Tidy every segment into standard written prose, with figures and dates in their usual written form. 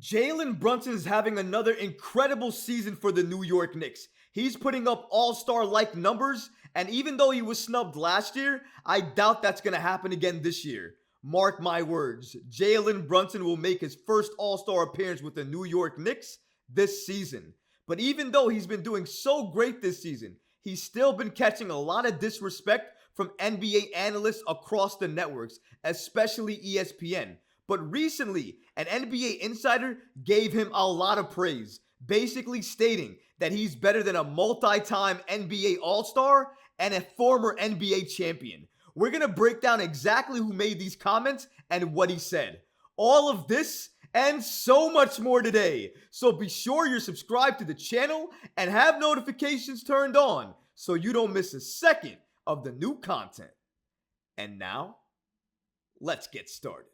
Jalen Brunson is having another incredible season for the New York Knicks. He's putting up all-star-like numbers, and even though he was snubbed last year, I doubt that's going to happen again this year. Mark my words, Jalen Brunson will make his first all-star appearance with the New York Knicks this season. But even though he's been doing so great this season, he's still been catching a lot of disrespect from NBA analysts across the networks, especially ESPN. But recently, an NBA insider gave him a lot of praise, basically stating that he's better than a multi-time NBA All-Star and a former NBA champion. We're going to break down exactly who made these comments and what he said. All of this and so much more today. So be sure you're subscribed to the channel and have notifications turned on so you don't miss a second of the new content. And now, let's get started.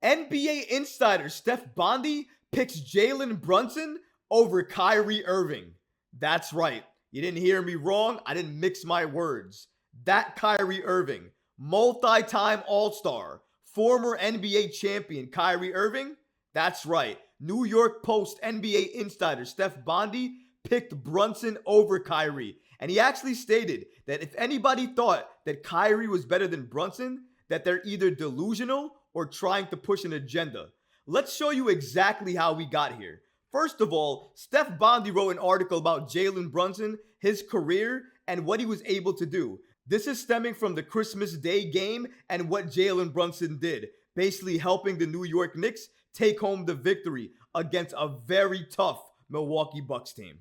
NBA insider Steph Bondy picks Jalen Brunson over Kyrie Irving. That's right. You didn't hear me wrong. I didn't mix my words. That Kyrie Irving, multi-time All-Star, former NBA champion Kyrie Irving. That's right. New York Post NBA insider Steph Bondy picked Brunson over Kyrie. And he actually stated that if anybody thought that Kyrie was better than Brunson, that they're either delusional or trying to push an agenda. Let's show you exactly how we got here. First of all, Steph Bondy wrote an article about Jalen Brunson, his career, and what he was able to do. This is stemming from the Christmas Day game and what Jalen Brunson did, basically helping the New York Knicks take home the victory against a very tough Milwaukee Bucks team.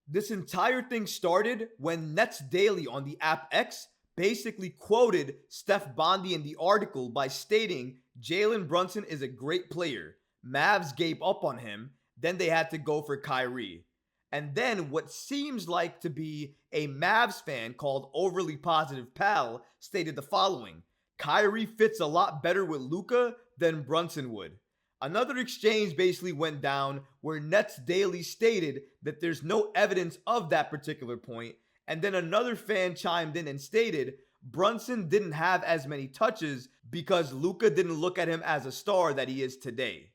This entire thing started when Nets Daily on the app X basically quoted Steph Bondy in the article by stating Jalen Brunson is a great player. Mavs gave up on him, then they had to go for Kyrie. And then what seems like to be a Mavs fan called Overly Positive Pal stated the following: Kyrie fits a lot better with Luka than Brunson would. Another exchange basically went down where Nets Daily stated that there's no evidence of that particular point. And then another fan chimed in and stated Brunson didn't have as many touches because Luka didn't look at him as a star that he is today.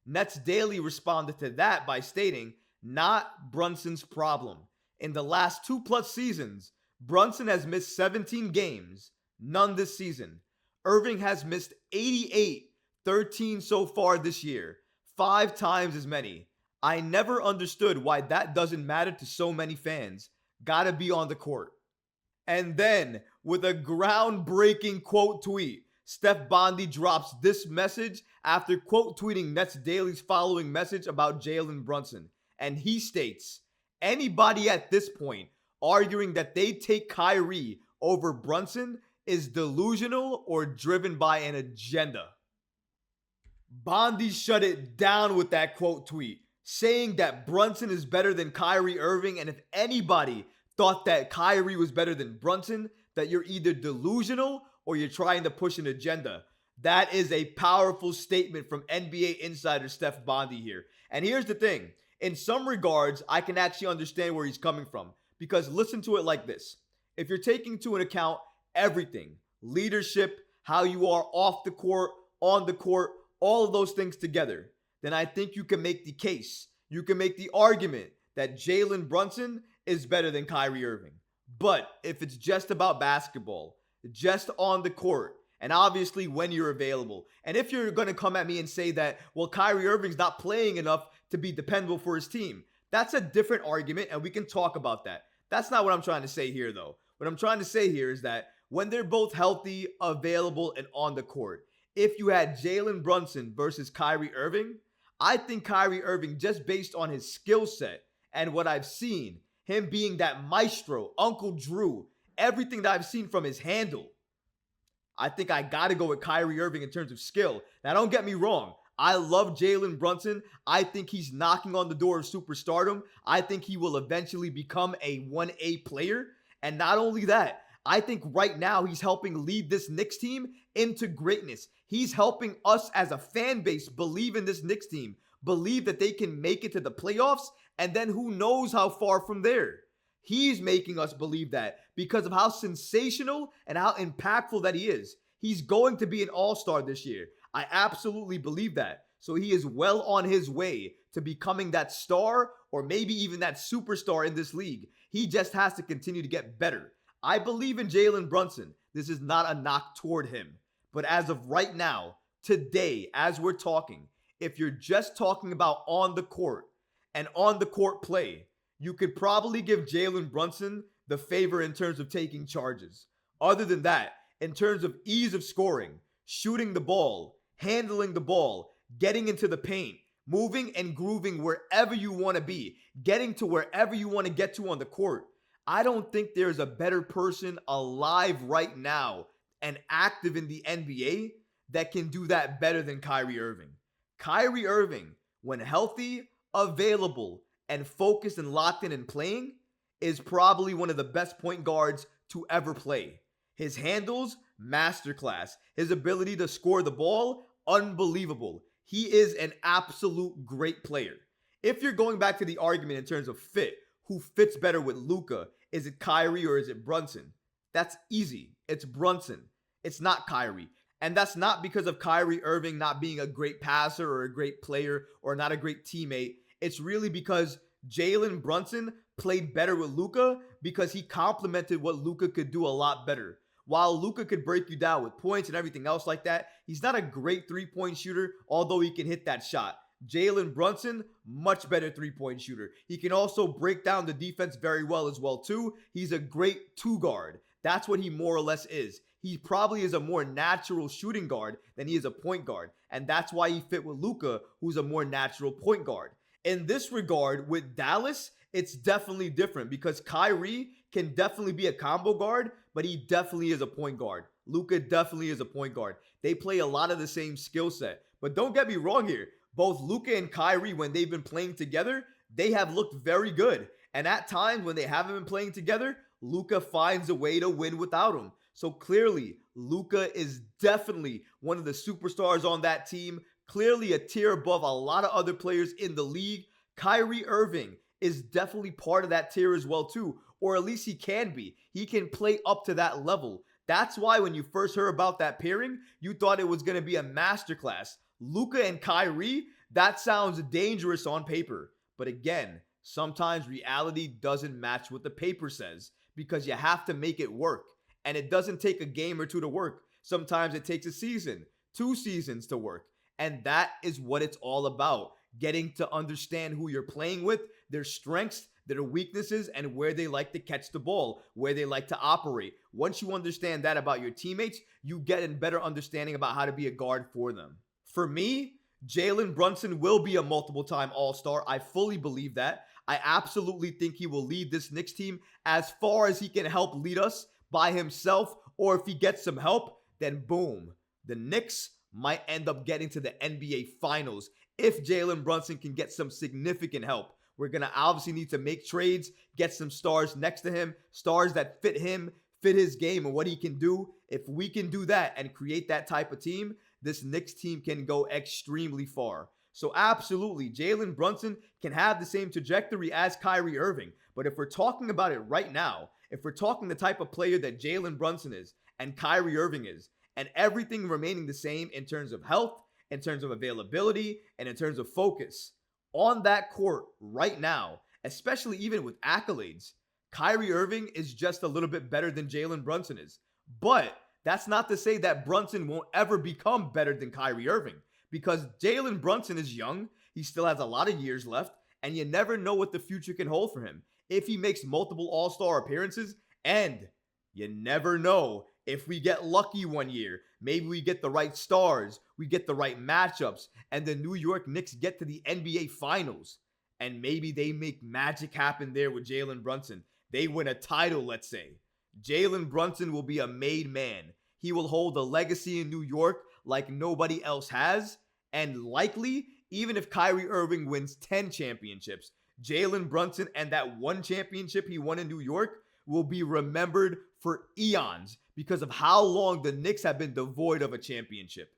Nets Daily responded to that by stating, not Brunson's problem. In the last 2+ seasons, Brunson has missed 17 games, none this season. Irving has missed 88, 13 so far this year, 5 times as many. I never understood why that doesn't matter to so many fans. Gotta be on the court. And then, with a groundbreaking quote tweet, Steph Bondy drops this message after quote tweeting Nets Daily's following message about Jalen Brunson. And he states, anybody at this point arguing that they take Kyrie over Brunson is delusional or driven by an agenda. Bondy shut it down with that quote tweet, saying that Brunson is better than Kyrie Irving, and if anybody thought that Kyrie was better than Brunson, that you're either delusional or you're trying to push an agenda. That is a powerful statement from NBA insider Steph Bondy here. And here's the thing. In some regards, I can actually understand where he's coming from, because listen to it like this. If you're taking into account everything, leadership, how you are off the court, on the court, all of those things together, then I think you can make the case. You can make the argument that Jalen Brunson is better than Kyrie Irving. But if it's just about basketball, just on the court, and obviously when you're available, and if you're going to come at me and say that, well, Kyrie Irving's not playing enough to be dependable for his team, that's a different argument, and we can talk about that. That's not what I'm trying to say here, though. What I'm trying to say here is that when they're both healthy, available, and on the court, if you had Jalen Brunson versus Kyrie Irving, I think Kyrie Irving, just based on his skill set and what I've seen, him being that maestro, Uncle Drew, everything that I've seen from his handle, I think I got to go with Kyrie Irving in terms of skill. Now, don't get me wrong. I love Jalen Brunson. I think he's knocking on the door of superstardom. I think he will eventually become a 1A player. And not only that, I think right now he's helping lead this Knicks team into greatness. He's helping us as a fan base believe in this Knicks team, believe that they can make it to the playoffs, and then who knows how far from there. He's making us believe that because of how sensational and how impactful that he is. He's going to be an all-star this year. I absolutely believe that. So he is well on his way to becoming that star or maybe even that superstar in this league. He just has to continue to get better. I believe in Jalen Brunson. This is not a knock toward him. But as of right now, today, as we're talking, if you're just talking about on the court and on the court play, you could probably give Jalen Brunson the favor in terms of taking charges. Other than that, in terms of ease of scoring, shooting the ball, handling the ball, getting into the paint, moving and grooving wherever you want to be, getting to wherever you want to get to on the court, I don't think there's a better person alive right now and active in the NBA that can do that better than Kyrie Irving. Kyrie Irving, when healthy, available, and focused and locked in and playing, is probably one of the best point guards to ever play. His handles, masterclass. His ability to score the ball, unbelievable. He is an absolute great player. If you're going back to the argument in terms of fit, who fits better with Luka? Is it Kyrie or is it Brunson? That's easy. It's Brunson. It's not Kyrie. And that's not because of Kyrie Irving not being a great passer or a great player or not a great teammate. It's really because Jalen Brunson played better with Luka because he complemented what Luka could do a lot better. While Luka could break you down with points and everything else like that, he's not a great three-point shooter, although he can hit that shot. Jalen Brunson, much better three-point shooter. He can also break down the defense very well as well, too. He's a great two-guard. That's what he more or less is. He probably is a more natural shooting guard than he is a point guard. And that's why he fit with Luka, who's a more natural point guard. In this regard, with Dallas, it's definitely different because Kyrie can definitely be a combo guard, but he definitely is a point guard. Luka definitely is a point guard. They play a lot of the same skill set. But don't get me wrong here. Both Luka and Kyrie, when they've been playing together, they have looked very good. And at times when they haven't been playing together, Luka finds a way to win without him. So clearly, Luka is definitely one of the superstars on that team. Clearly a tier above a lot of other players in the league. Kyrie Irving is definitely part of that tier as well too. Or at least he can be. He can play up to that level. That's why when you first heard about that pairing, you thought it was going to be a masterclass. Luka and Kyrie, that sounds dangerous on paper. But again, sometimes reality doesn't match what the paper says because you have to make it work. And it doesn't take a game or two to work. Sometimes it takes a season, 2 seasons to work. And that is what it's all about. Getting to understand who you're playing with, their strengths, their weaknesses, and where they like to catch the ball, where they like to operate. Once you understand that about your teammates, you get a better understanding about how to be a guard for them. For me, Jalen Brunson will be a multiple-time All-Star. I fully believe that. I absolutely think he will lead this Knicks team as far as he can help lead us by himself, or if he gets some help, then boom. The Knicks might end up getting to the NBA Finals if Jalen Brunson can get some significant help. We're going to obviously need to make trades, get some stars next to him, stars that fit him, fit his game and what he can do. If we can do that and create that type of team, this Knicks team can go extremely far. So absolutely, Jalen Brunson can have the same trajectory as Kyrie Irving. But if we're talking about it right now, if we're talking the type of player that Jalen Brunson is and Kyrie Irving is, and everything remaining the same in terms of health, in terms of availability, and in terms of focus, on that court right now, especially even with accolades, Kyrie Irving is just a little bit better than Jalen Brunson is. But that's not to say that Brunson won't ever become better than Kyrie Irving, because Jalen Brunson is young, he still has a lot of years left, and you never know what the future can hold for him. If he makes multiple All-Star appearances, and you never know if we get lucky one year, maybe we get the right stars, we get the right matchups, and the New York Knicks get to the NBA Finals, and maybe they make magic happen there with Jalen Brunson. They win a title, let's say. Jalen Brunson will be a made man. He will hold a legacy in New York like nobody else has, and likely, even if Kyrie Irving wins 10 championships, Jalen Brunson and that one championship he won in New York will be remembered for eons because of how long the Knicks have been devoid of a championship.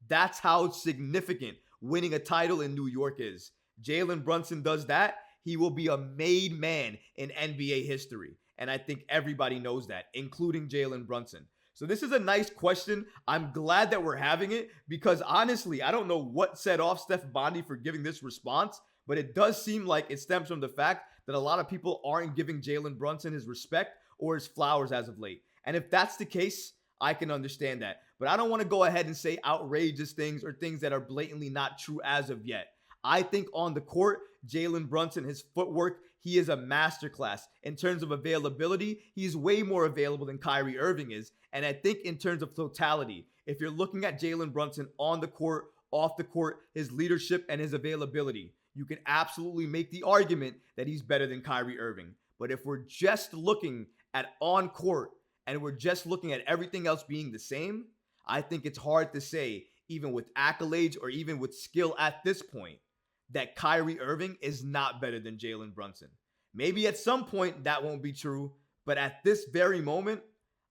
That's how significant winning a title in New York is. Jalen Brunson does that, he will be a made man in NBA history. And I think everybody knows that, including Jalen Brunson. So this is a nice question. I'm glad that we're having it because honestly, I don't know what set off Steph Bondy for giving this response, but it does seem like it stems from the fact that a lot of people aren't giving Jalen Brunson his respect or his flowers as of late. And if that's the case, I can understand that. But I don't want to go ahead and say outrageous things or things that are blatantly not true as of yet. I think on the court, Jalen Brunson, his footwork, he is a masterclass. In terms of availability, he's way more available than Kyrie Irving is. And I think in terms of totality, if you're looking at Jalen Brunson on the court, off the court, his leadership and his availability, you can absolutely make the argument that he's better than Kyrie Irving. But if we're just looking at on court and we're just looking at everything else being the same, I think it's hard to say, even with accolades or even with skill at this point, that Kyrie Irving is not better than Jalen Brunson. Maybe at some point that won't be true, but at this very moment,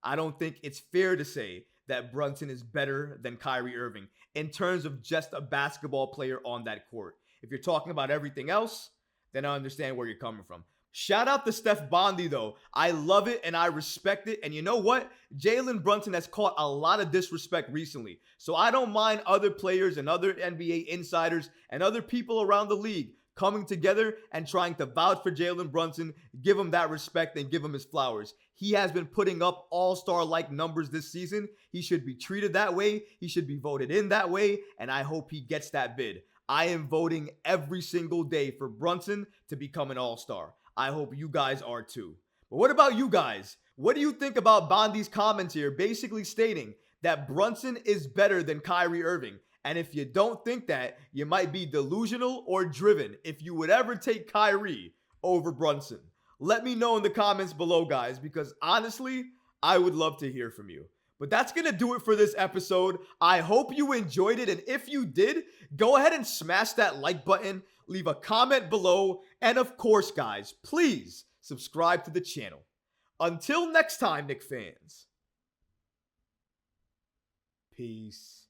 I don't think it's fair to say that Brunson is better than Kyrie Irving in terms of just a basketball player on that court. If you're talking about everything else, then I understand where you're coming from. Shout out to Steph Bondy, though. I love it and I respect it. And you know what? Jalen Brunson has caught a lot of disrespect recently. So I don't mind other players and other NBA insiders and other people around the league coming together and trying to vouch for Jalen Brunson, give him that respect and give him his flowers. He has been putting up all-star-like numbers this season. He should be treated that way. He should be voted in that way. And I hope he gets that bid. I am voting every single day for Brunson to become an all-star. I hope you guys are too. But what about you guys? What do you think about Bondy's comments here, basically stating that Brunson is better than Kyrie Irving? And if you don't think that, you might be delusional or driven if you would ever take Kyrie over Brunson. Let me know in the comments below, guys, because honestly, I would love to hear from you. But that's going to do it for this episode. I hope you enjoyed it. And if you did, go ahead and smash that like button, leave a comment below. And of course, guys, please subscribe to the channel. Until next time, Knicks fans. Peace.